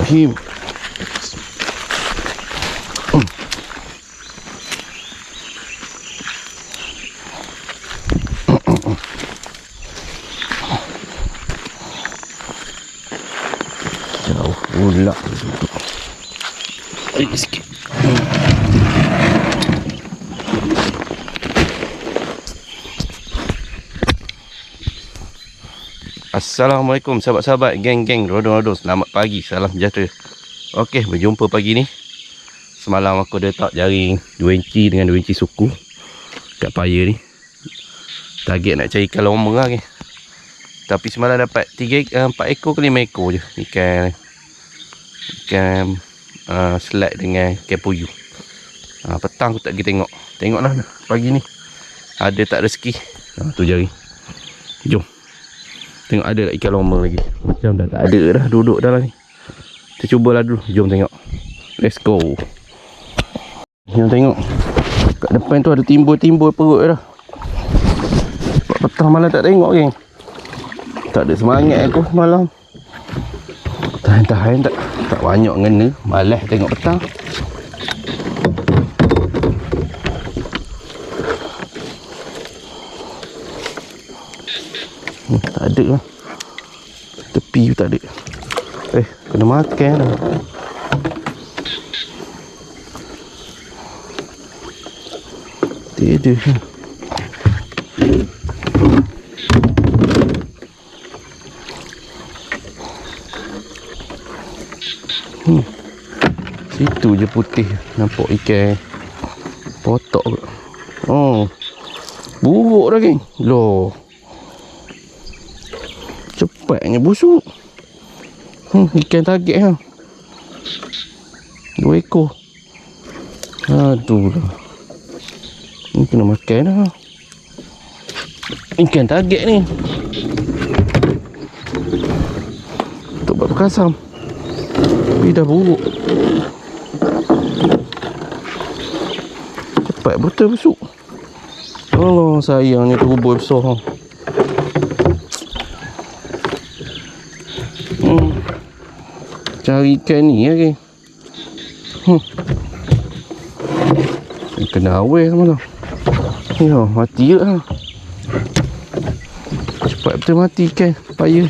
Bismillahirrahmanirrahim. Jauh pula duduk. Sikit. Assalamualaikum sahabat-sahabat, geng-geng, rodon-rodon. Selamat pagi, salam sejahtera. Okey, berjumpa pagi ni. Semalam aku dah letak jaring 2 inci dengan 2 inci suku kat paya ni. Target nak cari ikan lomba lah, tapi semalam dapat 4 ekor ke 5 ekor je ikan selat dengan ikan puyuh. Petang aku tak pergi tengok. Tengoklah pagi ni ada tak rezeki. Tu jaring. Jom tengok ada tak ikan lomba lagi. Macam dah tak ada dah, duduk dalam ni. Kita cubalah dulu. Jom tengok. Let's go. Jom tengok. Kat depan tu ada timbul-timbul perut dah. Sebab petang malam tak tengok, geng. Tak ada semangat aku malam. Tahan-tahan tak banyak ngena. Malas tengok petang. Tak ada lah. Tepi tak ada. Kena makan lah. Tak ada. Situ je putih. Nampak ikan potok ke. Buruk dah, geng. Loh, cepatnya busuk. Ikan target ha. 2 ekor. Aduh lah. Ni kena makan lah. Ikan target ni. Untuk buat perkasam. Tapi dah buruk. Cepat betul busuk. Allah, sayangnya terubur besar. Cari ikan ni lagi. Kena awal semalam. Ya, mati je lah. Cepat betul mati ikan paya.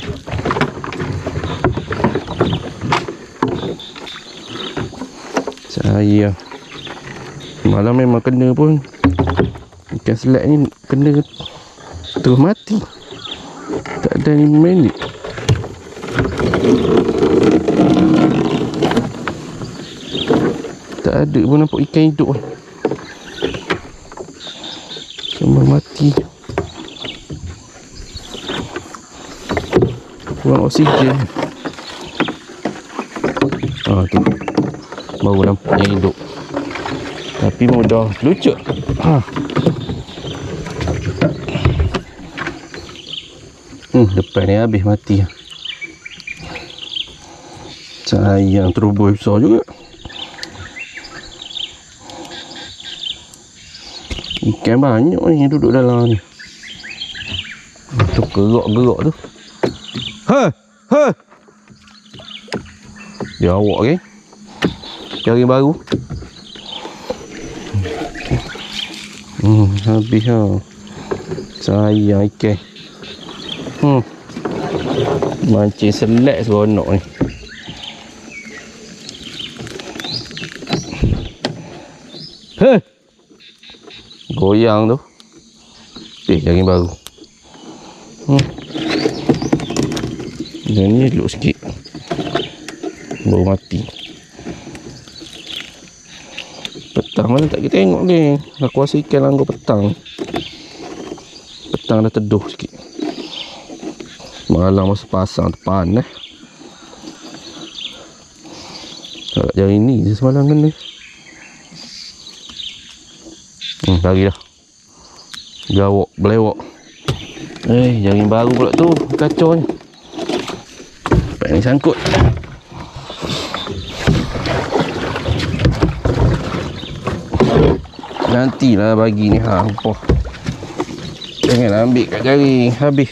Saya malam memang kena pun. Ikan selat ni kena terus mati. Tak ada 5 minit. Tak ada pun nampak ikan hidup. Semua mati. Kurang oksigen. Tu baru nampak yang hidup. Tapi mudah lucut. Depan ni habis mati. Sayang, terubur besar juga. Ikan banyak ni duduk dalam ni. Tu gerak-gerak tu. Dia awak ke? Jaring baru. Habis ha. Sayang ikan. Mancing selat seronok ni. Goyang tu. Jaring baru. Dan ni elok sikit. Baru mati. Petang mana tak kita tengok ni. Aku rasa ikan langgar petang. Petang dah teduh sikit. Malam masa pasang panas. Tak jaring ni je semalam kena. Lari dah. Gawak, belewak. Jaring baru pula tu. Kacau ni. Sampai ni sangkut. Nantilah bagi ni. Apa. Jangan ambil kat jaring. Habis.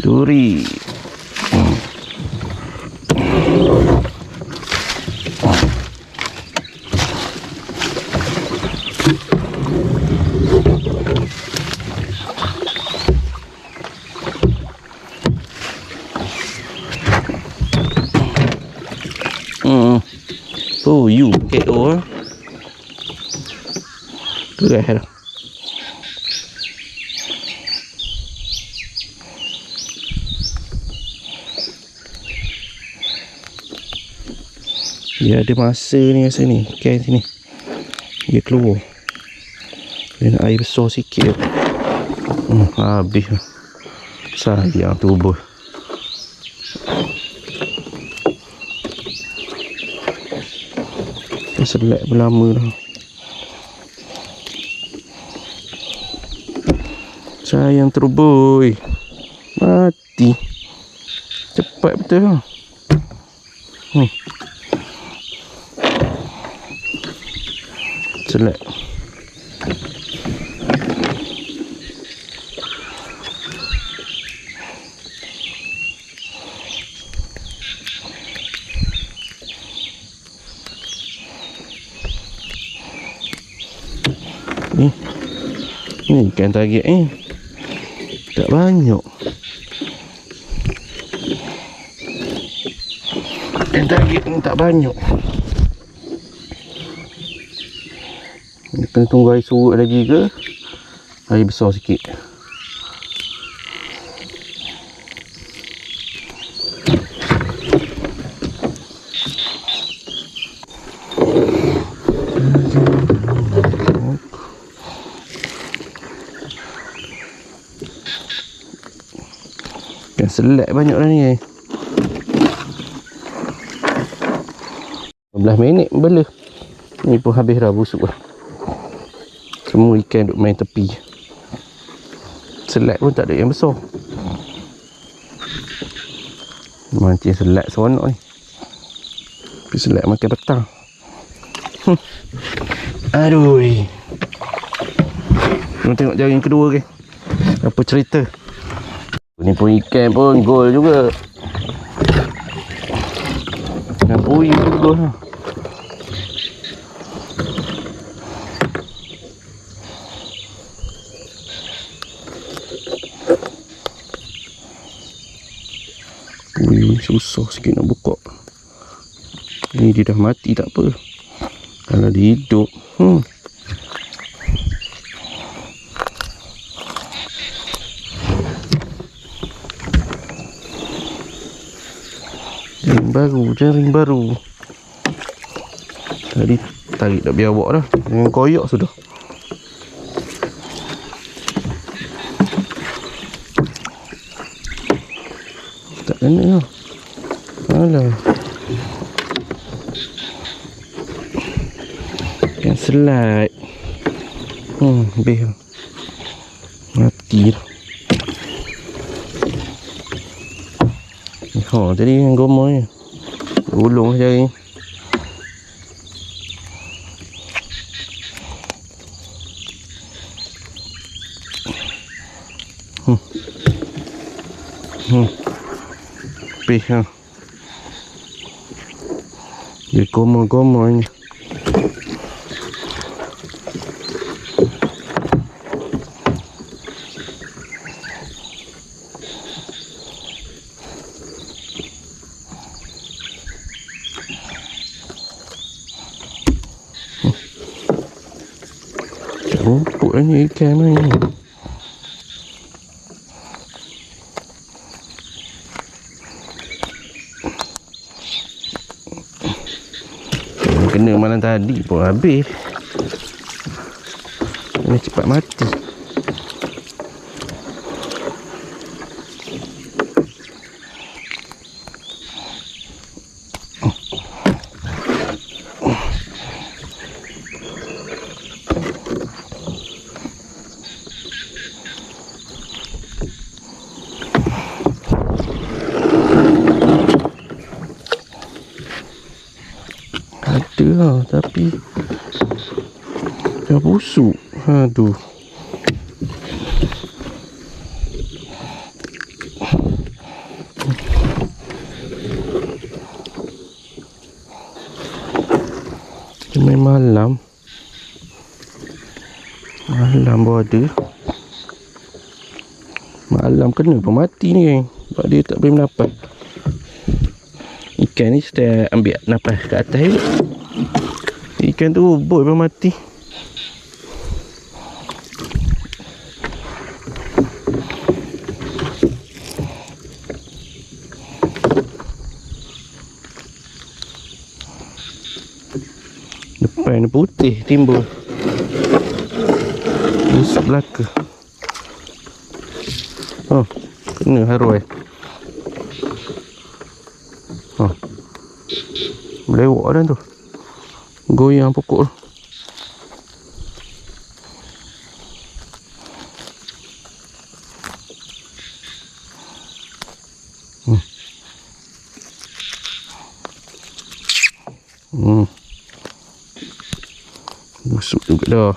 Duri. Oh, you KO. Cứ gãy hết rồi. Dia ada masa ni rasa ni. Ikan sini dia keluar. Dia nak air besar sikit. Habis lah. Sayang tubuh. Selek pun lama dah. Sayang teruboy. Mati. Cepat betul lah. Selek. Ni ikan target tak banyak. Ikan target ni tak banyak. Ni kena tunggu air surut lagi ke air besar sikit. Ikan selak banyak dah ni. 15 minit belah. Ni pun habis dah busuk lah. Semua ikan duk main tepi. Selak pun tak ada yang besar. Mancing selak seronok ni. Tapi selak makan petang. Aduh. Kita tengok jaring kedua ke. Apa cerita. Ni pun ikan pun gol juga. Ikan puyuh juga lah. Puyuh susah sikit nak buka. Ni dia dah mati tak apa. Kalau dia hidup jaring baru. Tadi tarik dah biar awak dah. Dengan koyak sudah. Tak kena lah. Alah. Ikan selat. Habis lah. Mati dah. Jadi yang gomor ni ulung jaring. Pih ha. Dia gomor-gomor ni. Rumput ni ikan ni. Kena malam tadi pun habis. Ini cepat mati. Ada lah tapi dah busuk. Aduh. Main malam. Malam pun ada. Malam kena pun mati ni, geng. Sebab dia tak boleh menafas. Ikan ni saya ambil nafas kat atas ni. Ikan tu boy pun mati. Depan putih timbul. Rusuk belaka. Oh, kena haruai. Oh. Melewak dah tu. Goyang pokok tu. Busuk juga dah.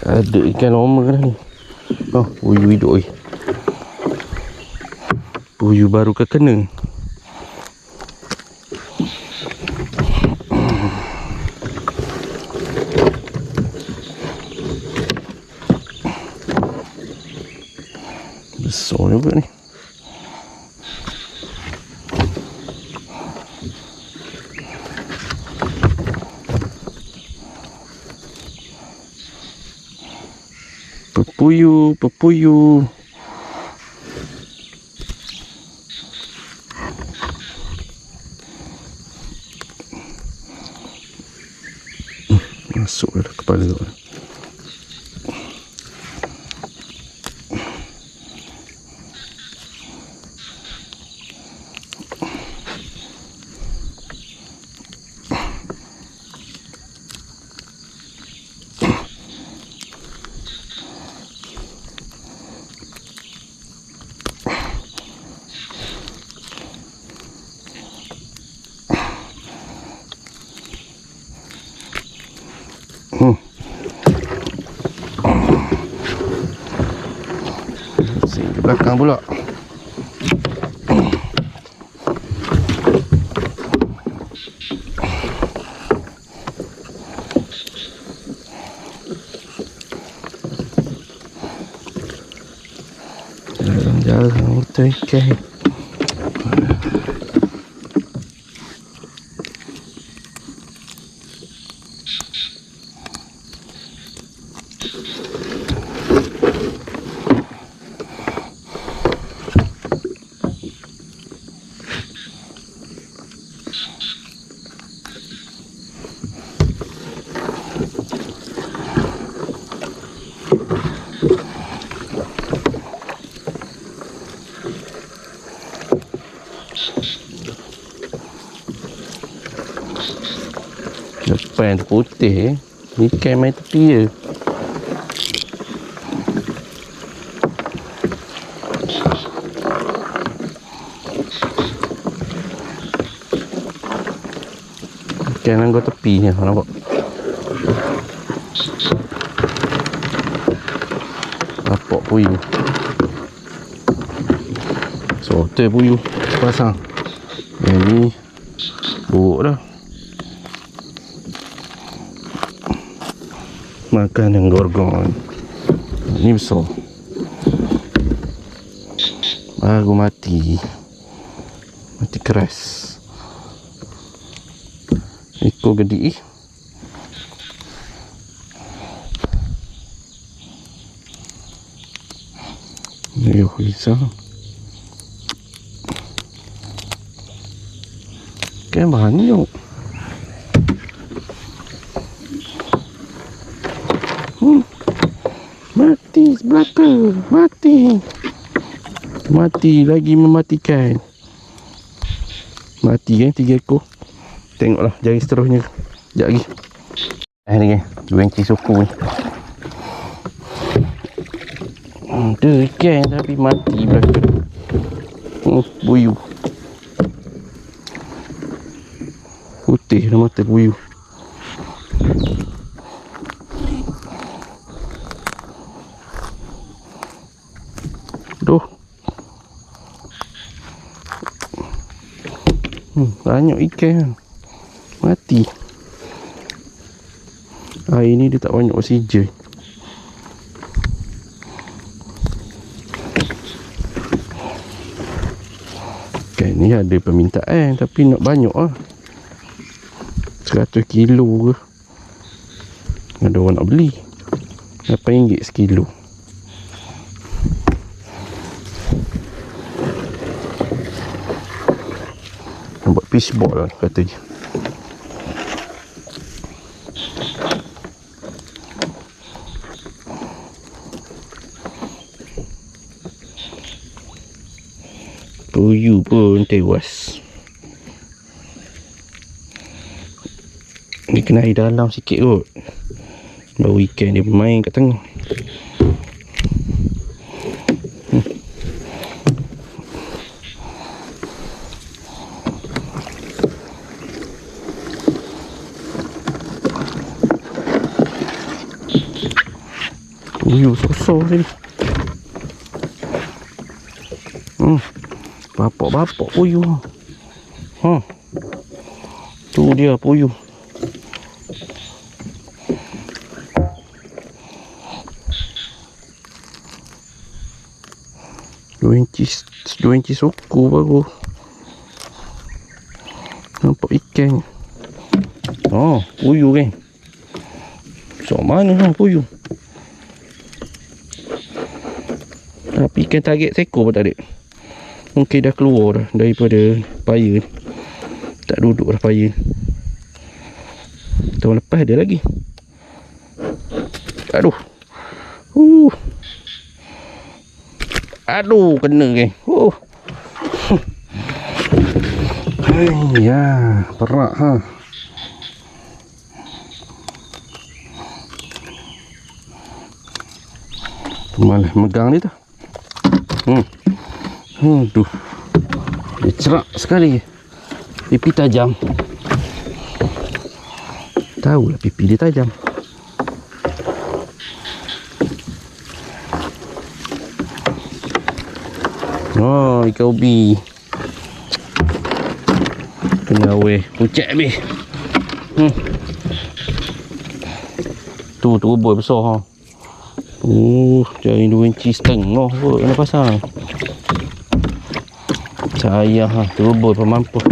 Ada ikan lama dah ni. Oh, puyuh hidup oi. Puyuh baru ke kena. Besar juga ni. Pepuyuh, pepuyuh. Masuk dah kepala tu. Sini di belakang pula. Jalan hutan ikan. Depan tu putih. Ikan main tepi je. Ikan anggur tepi ni, nampak? Nampak puyuh. Sotel puyuh pasang. Yang ni buruk dah. Makan yang gorgon. Ni besar. Baru mati. Mati keras. Ekor gede. Ayuh, bisa. Kan banyak. Mati belaka. Mati. Mati lagi mematikan. Mati kan 3 ekor. Tengoklah jari seterusnya. Sekejap lagi. Ni kan. Bengki suku ni. Ada ikan tapi mati belaka. Buyuh. Putih dah mata buyuh. Aduh. Banyak ikan. Mati. Air ni dia tak banyak oksigen. Ikan ni ada permintaan tapi nak banyak lah. 100 kilo ke. Ada orang nak beli. RM8 sekilo. Nak buat fishball lah katanya. Puyuh pun tewas. Ni kena air dalam sikit kot. Baru ikan dia bermain kat tengah. Puyuh sosok sini. Bapak-bapak puyuh. Tu dia puyuh. Dua inci suku baru. Nampak ikan. Puyuh kan. So mana puyuh? Tapi ikan target seekor pun tak ada. Mungkin dah keluar dah daripada paya. Tak duduk dah paya. Tahun lepas ada lagi. Aduh. Aduh, kena kan. Ya, perak ha. Malah megang ni tu. Aduh. Dia cerak sekali. Pipi tajam. Tahulah pipi dia tajam. Ikan ubi. Kena weh. Pucat habis. Tu terubur besar ha. Jari 2 inci setengah kot kena pasang. Sayang ha. Terubur pun mampu.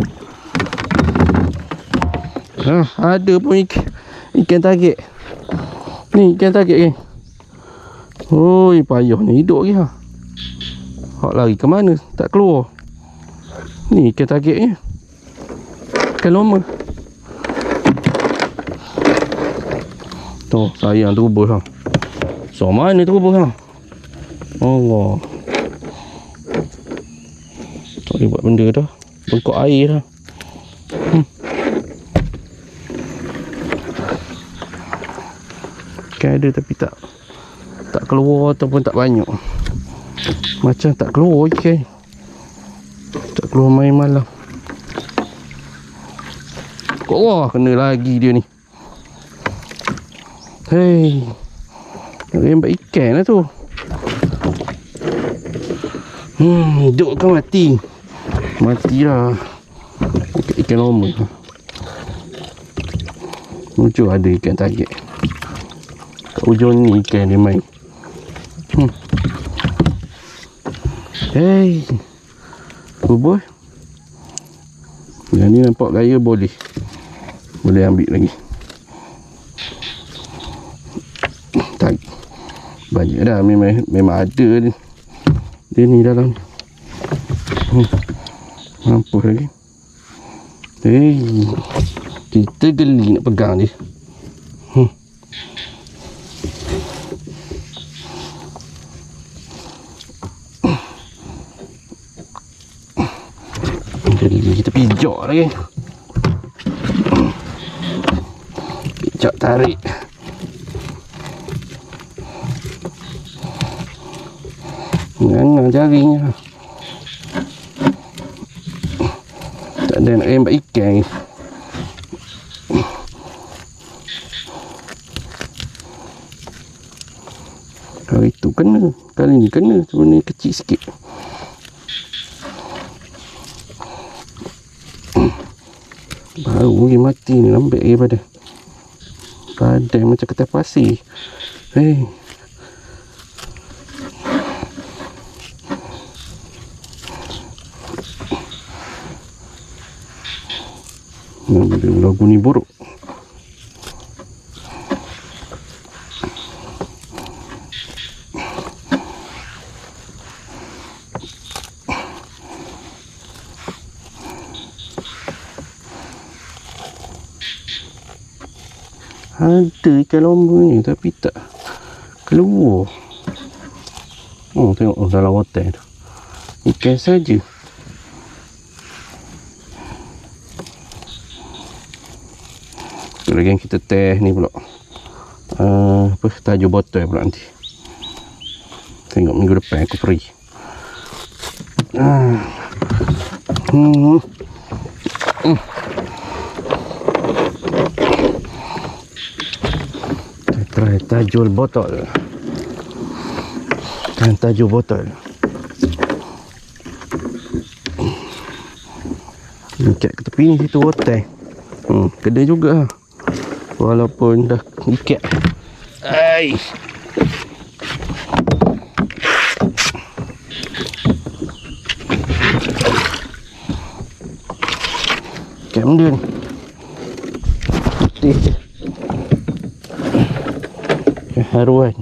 Ada pun ikan target. Ni ikan target kan. Payah ni hidup lagi ha. Hak lari ke mana? Tak keluar. Ni ikan targetnya. Ikan lama. Tu sayang terubur ha. So mana terubur ha. Allah. Tak boleh buat benda dah. Bengkok air dah. Ikan ada tapi tak keluar ataupun tak banyak. Macam tak keluar ikan. Tak keluar main malam. Wah, kena lagi dia ni. Hei. Nak rembat ikan lah tu. Hidup kan mati. Mati lah. Ikan normal. Ujung ada ikan target. Kat ujung ni ikan dia main. Hei. Bubur. Yang ni nampak gaya boleh. Boleh ambil lagi. Tak. Banyak dah. Memang ada ni. Dia ni dalam. Mampu lagi. Hei. Kita geli nak pegang dia. Geli kita pijak lagi. Pijak tarik. Nganga jaringnya. Tak ada nak rembat ikan. Hari tu kena, kali ni kena, cuma ni kecil sikit. Baru pergi mati ni, lembek lagi badan. Badan macam ketai pasir. Hei. Lagu ni buruk. Ada ikan lomba ni tapi tak keluar. Oh, tengok dalam hotel tu. Ikan saja. Tu lagi yang kita teh ni pula. Apa tajuk botol pula nanti. Tengok minggu depan aku pergi. Try tajul botol. Dan tajuk botol. Ikat ke tepi ni situ hotel. Kedai juga. Walaupun dah ikat. Ai. Ikat benda ni. Putih je. Haruan.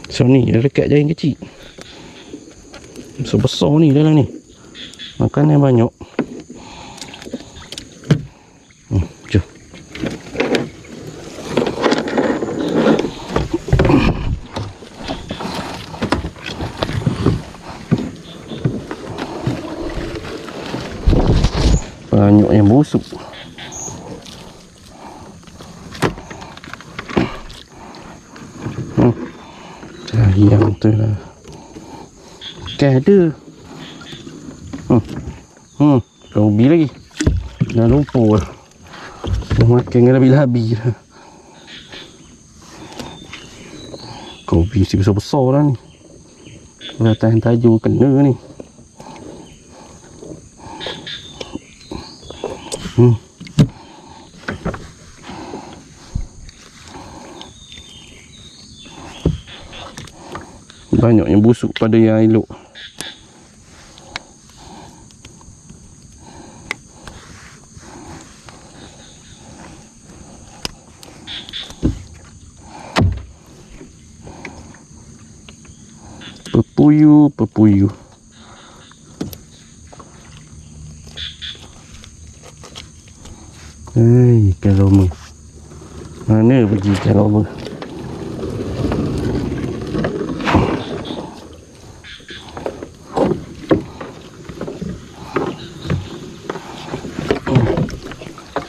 So ni dia dekat jaring kecil. Besar-besar ni dalam ni. Makanan banyak. Jom. Banyak yang busuk. Yang tu lah. Kan ada. Kopi lagi. Dah lupa lah. Dah makan dengan labi-labi lah. Kopi mesti besar-besar lah ni. Dah tahan tajuk kena ni. Banyak yang busuk pada yang elok. Pepuyu. Hei, ikan loma. Mana pergi ikan loma?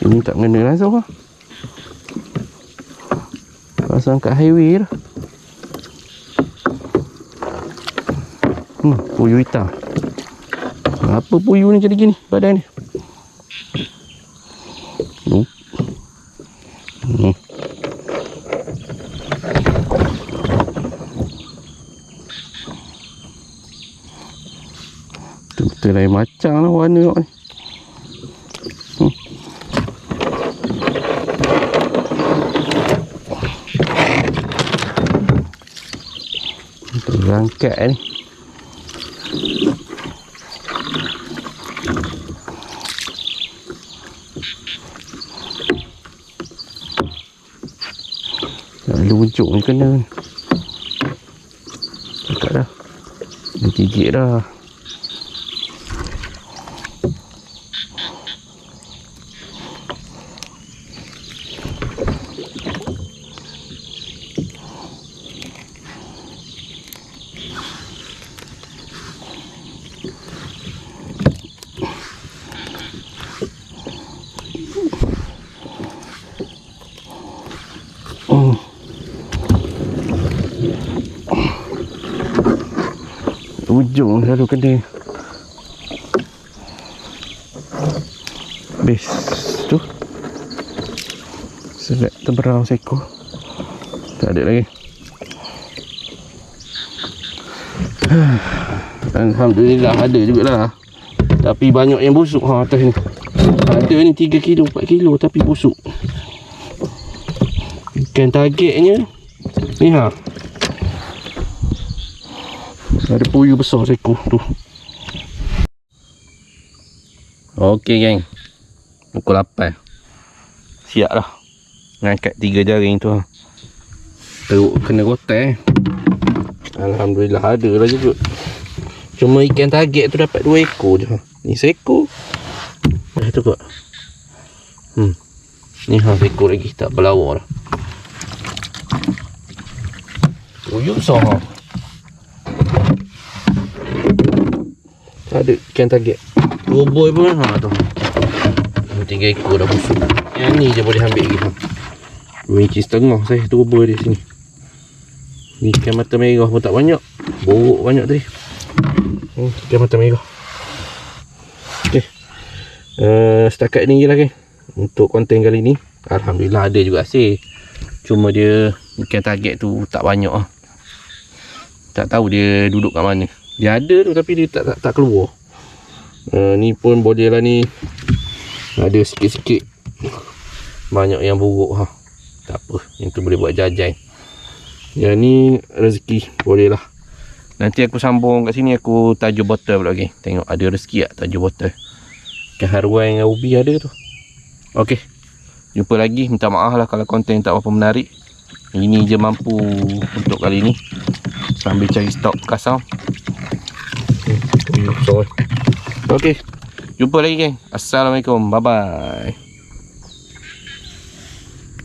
Ini tak kena langsung lah. Pasang kat highway lah. Puyuh hitam. Apa puyuh ni jadi gini badan ni? Betul lain macam lah warna ni. Berangkat ni. Luncuk ni kena. Dekat dah. Dia gigit dah. Ujung selalu kena. Base tu. Selat terberau seekor. Tak ada lagi. Alhamdulillah ada jugalah. Tapi banyak yang busuk atas ni. Ada ni 3 kilo 4 kilo tapi busuk. Ikan targetnya ni ada puyuh besar seekor tu. Okey geng, pukul 8. Siap dah ngangkat 3 jaring tu. Teruk kena rotai. Alhamdulillah ada lah juga. Cuma ikan target tu dapat 2 ekor je. Ni seekor. Tu kot. Ni seekor lagi tak berlawa dah. Puyuh besar. Ada ikan target 2 boy pun tu. 3 ekor dah busuk. Yang ni je boleh ambil lagi. 2 inci setengah saya 2 boy di sini. Ni ikan mata merah pun tak banyak. Borok banyak tadi. Ikan mata merah. Okey. Setakat ni je lah untuk konten kali ni. Alhamdulillah ada juga hasil. Cuma dia ikan target tu tak banyak lah. Tak tahu dia duduk kat mana. Dia ada tu tapi dia tak keluar. Ni pun boleh lah ni. Ada sikit-sikit. Banyak yang buruk tak apa. Yang tu boleh buat jajan. Yang ni rezeki boleh lah. Nanti aku sambung kat sini aku tajuk botol pula lagi. Tengok ada rezeki tak tajuk botol. Ikan haruan dengan ubi ada tu. Okey. Jumpa lagi. Minta maaf lah kalau konten tak apa menarik. Ini je mampu untuk kali ni. Sambil cari stok kasar. Okey. Jumpa lagi geng. Assalamualaikum. Bye bye.